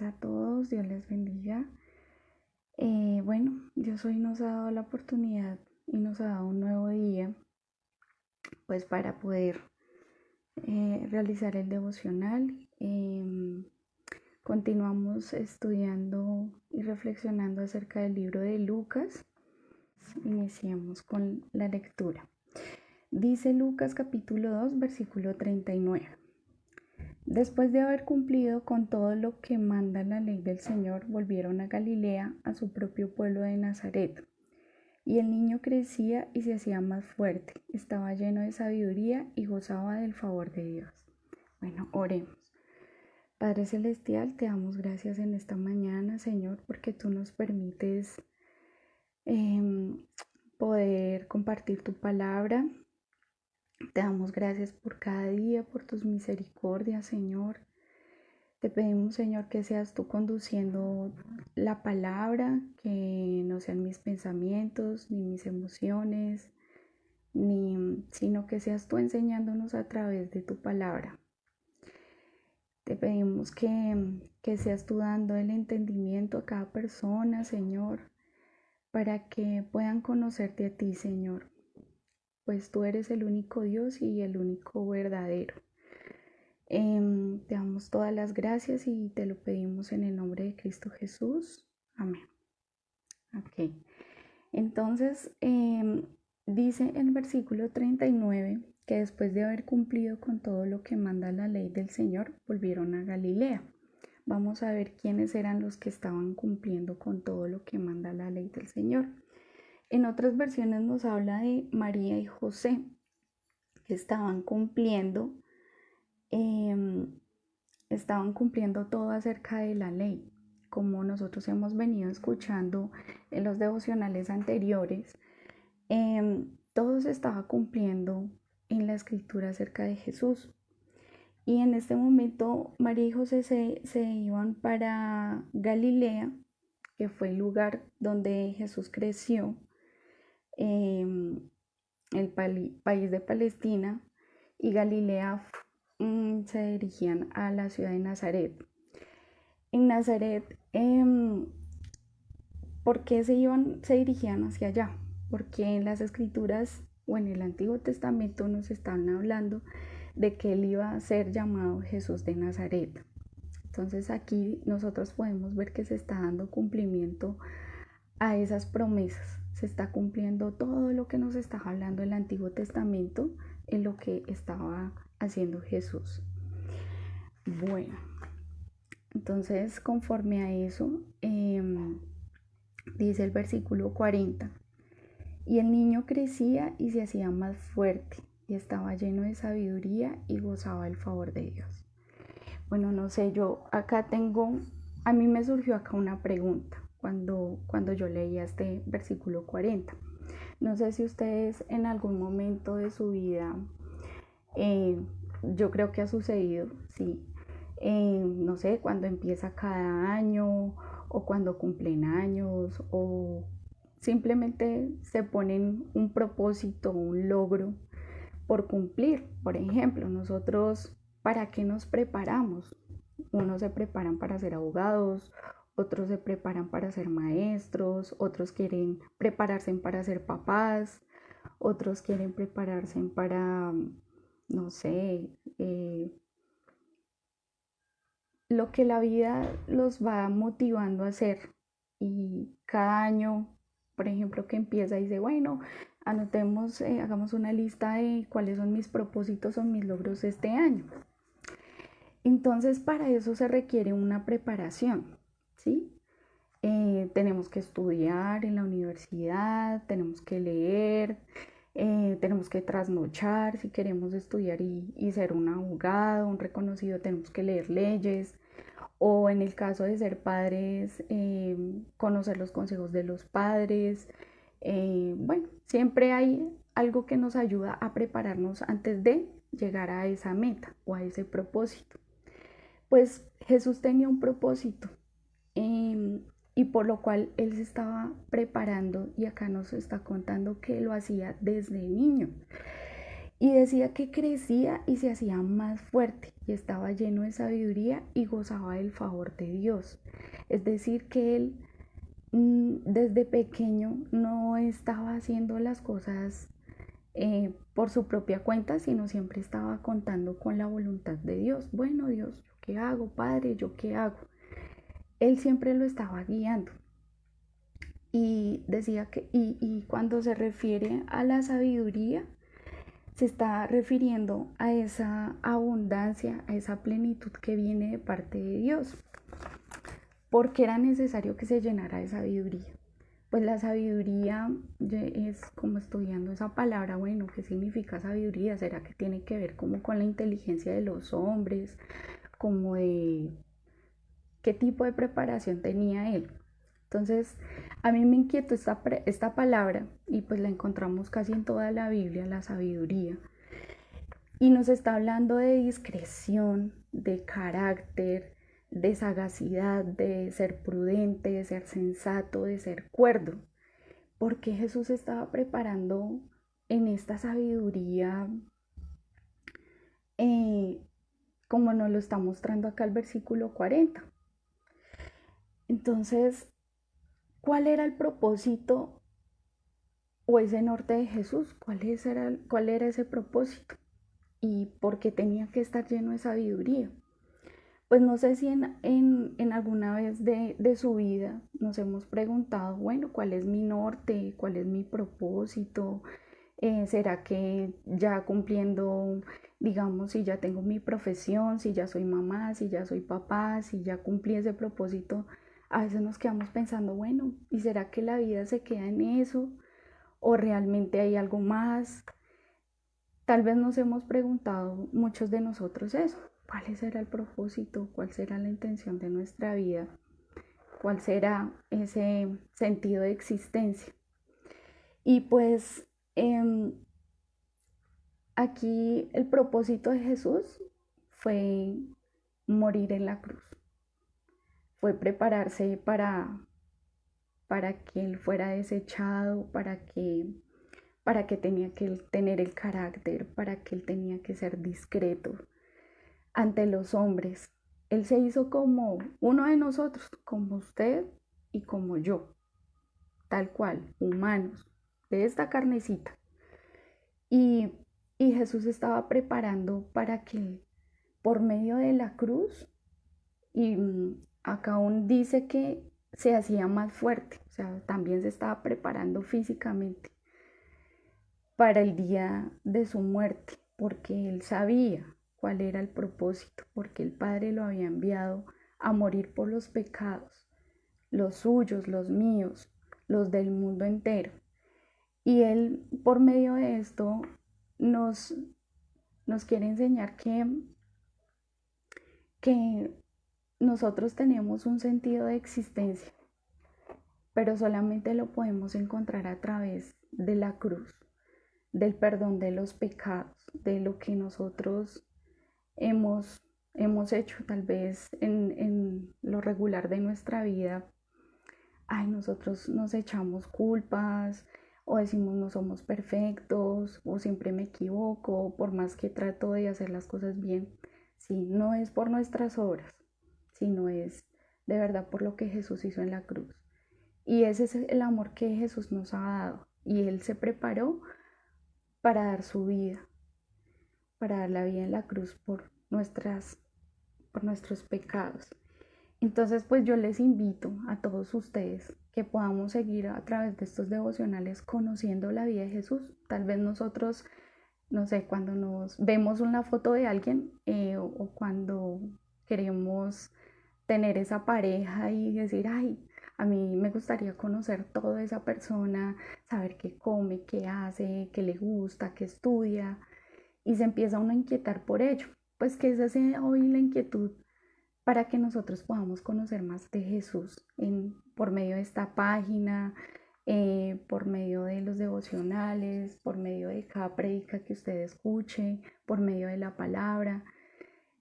días a todos, Dios les bendiga. Dios hoy nos ha dado la oportunidad y nos ha dado un nuevo día, pues para poder realizar el devocional. Continuamos estudiando y reflexionando acerca del libro de Lucas. Iniciamos con la lectura. Dice Lucas capítulo 2, versículo 39. Después de haber cumplido con todo lo que manda la ley del Señor, volvieron a Galilea, a su propio pueblo de Nazaret. Y el niño crecía y se hacía más fuerte, estaba lleno de sabiduría y gozaba del favor de Dios. Bueno, oremos. Padre Celestial, te damos gracias en esta mañana, Señor, porque tú nos permites poder compartir tu palabra. Te damos gracias por cada día, por tus misericordias, Señor. Te pedimos, Señor, que seas tú conduciendo la palabra, que no sean mis pensamientos, ni mis emociones, sino que seas tú enseñándonos a través de tu palabra. Te pedimos que seas tú dando el entendimiento a cada persona, Señor, para que puedan conocerte a ti, Señor, pues tú eres el único Dios y el único verdadero. Te damos todas las gracias y te lo pedimos en el nombre de Cristo Jesús. Amén. Ok. Entonces, dice el versículo 39 que después de haber cumplido con todo lo que manda la ley del Señor, volvieron a Galilea. Vamos a ver quiénes eran los que estaban cumpliendo con todo lo que manda la ley del Señor. En otras versiones nos habla de María y José, que estaban cumpliendo todo acerca de la ley. Como nosotros hemos venido escuchando en los devocionales anteriores, todo se estaba cumpliendo en la escritura acerca de Jesús. Y en este momento María y José se iban para Galilea, que fue el lugar donde Jesús creció, el país de Palestina, y Galilea se dirigían a la ciudad de Nazaret. En Nazaret, ¿por qué se dirigían hacia allá? Porque en las escrituras o en el Antiguo Testamento nos están hablando de que él iba a ser llamado Jesús de Nazaret. Entonces aquí nosotros podemos ver que se está dando cumplimiento a esas promesas. Se está cumpliendo todo lo que nos está hablando el Antiguo Testamento en lo que estaba haciendo Jesús. Bueno, entonces conforme a eso, dice el versículo 40, y el niño crecía y se hacía más fuerte y estaba lleno de sabiduría y gozaba el favor de Dios. Bueno, no sé, a mí me surgió acá una pregunta cuando yo leía este versículo 40. No sé si ustedes en algún momento de su vida, yo creo que ha sucedido, sí, no sé, cuando empieza cada año o cuando cumplen años o simplemente se ponen un propósito, un logro por cumplir. Por ejemplo, nosotros, ¿para qué nos preparamos? Unos se preparan para ser abogados, otros se preparan para ser maestros, otros quieren prepararse para ser papás, otros quieren prepararse para, no sé, lo que la vida los va motivando a hacer. Y cada año, por ejemplo, que empieza y dice, bueno, anotemos, hagamos una lista de cuáles son mis propósitos o mis logros este año. Entonces, para eso se requiere una preparación, ¿sí? Tenemos que estudiar en la universidad, tenemos que leer, tenemos que trasnochar si queremos estudiar y ser un abogado, un reconocido, tenemos que leer leyes, o en el caso de ser padres, conocer los consejos de los padres. Bueno, siempre hay algo que nos ayuda a prepararnos antes de llegar a esa meta o a ese propósito. Pues Jesús tenía un propósito, y por lo cual él se estaba preparando, y acá nos está contando que lo hacía desde niño. Y decía que crecía y se hacía más fuerte y estaba lleno de sabiduría y gozaba del favor de Dios. Es decir, que él desde pequeño no estaba haciendo las cosas por su propia cuenta, sino siempre estaba contando con la voluntad de Dios. Bueno, Dios, ¿yo qué hago, Padre? ¿Yo qué hago? Él siempre lo estaba guiando. Y decía que, y cuando se refiere a la sabiduría, se está refiriendo a esa abundancia, a esa plenitud que viene de parte de Dios. Porque era necesario que se llenara de sabiduría. Pues la sabiduría es como estudiando esa palabra, bueno, ¿qué significa sabiduría? ¿Será que tiene que ver como con la inteligencia de los hombres? Como de qué tipo de preparación tenía él. Entonces, a mí me inquietó esta palabra y pues la encontramos casi en toda la Biblia, la sabiduría. Y nos está hablando de discreción, de carácter, de sagacidad, de ser prudente, de ser sensato, de ser cuerdo. Porque Jesús estaba preparando en esta sabiduría, eh, como nos lo está mostrando acá el versículo 40. Entonces, ¿cuál era el propósito o ese norte de Jesús? ¿Cuál era ese propósito? ¿Y por qué tenía que estar lleno de sabiduría? Pues no sé si en alguna vez de su vida nos hemos preguntado, bueno, ¿cuál es mi norte? ¿Cuál es mi propósito? ¿Será que ya cumpliendo, digamos, si ya tengo mi profesión, si ya soy mamá, si ya soy papá, si ya cumplí ese propósito? A veces nos quedamos pensando, bueno, ¿y será que la vida se queda en eso? ¿O realmente hay algo más? Tal vez nos hemos preguntado muchos de nosotros eso. ¿Cuál será el propósito? ¿Cuál será la intención de nuestra vida? ¿Cuál será ese sentido de existencia? Y pues aquí el propósito de Jesús fue morir en la cruz. Fue prepararse para que Él fuera desechado, para que tenía que tener el carácter, para que Él tenía que ser discreto ante los hombres. Él se hizo como uno de nosotros, como usted y como yo, tal cual, humanos, de esta carnecita. Y, y Jesús estaba preparando para que por medio de la cruz, y acá aún dice que se hacía más fuerte, o sea, también se estaba preparando físicamente para el día de su muerte, porque él sabía cuál era el propósito, porque el Padre lo había enviado a morir por los pecados, los suyos, los míos, los del mundo entero. Y él, por medio de esto, nos, nos quiere enseñar que nosotros tenemos un sentido de existencia, pero solamente lo podemos encontrar a través de la cruz, del perdón de los pecados, de lo que nosotros hemos, hemos hecho tal vez en lo regular de nuestra vida. Ay, nosotros nos echamos culpas o decimos no somos perfectos o siempre me equivoco, por más que trato de hacer las cosas bien. Sí, no es por nuestras obras, sino es de verdad por lo que Jesús hizo en la cruz. Y ese es el amor que Jesús nos ha dado. Y Él se preparó para dar su vida, para dar la vida en la cruz por nuestros pecados. Entonces, pues yo les invito a todos ustedes que podamos seguir a través de estos devocionales conociendo la vida de Jesús. Tal vez nosotros, no sé, cuando nos vemos una foto de alguien o cuando queremos tener esa pareja y decir, ay, a mí me gustaría conocer toda esa persona, saber qué come, qué hace, qué le gusta, qué estudia, y se empieza uno a inquietar por ello. Pues que esa sea hoy la inquietud para que nosotros podamos conocer más de Jesús por medio de esta página, por medio de los devocionales, por medio de cada prédica que usted escuche, por medio de la palabra.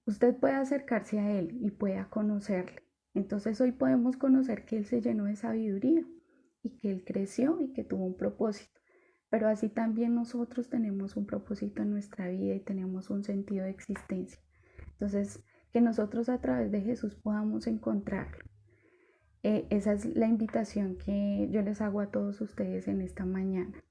Usted puede acercarse a Él y pueda conocerle. Entonces hoy podemos conocer que Él se llenó de sabiduría y que Él creció y que tuvo un propósito. pero así también nosotros tenemos un propósito en nuestra vida y tenemos un sentido de existencia. Entonces, que nosotros a través de Jesús podamos encontrarlo. Esa es la invitación que yo les hago a todos ustedes en esta mañana.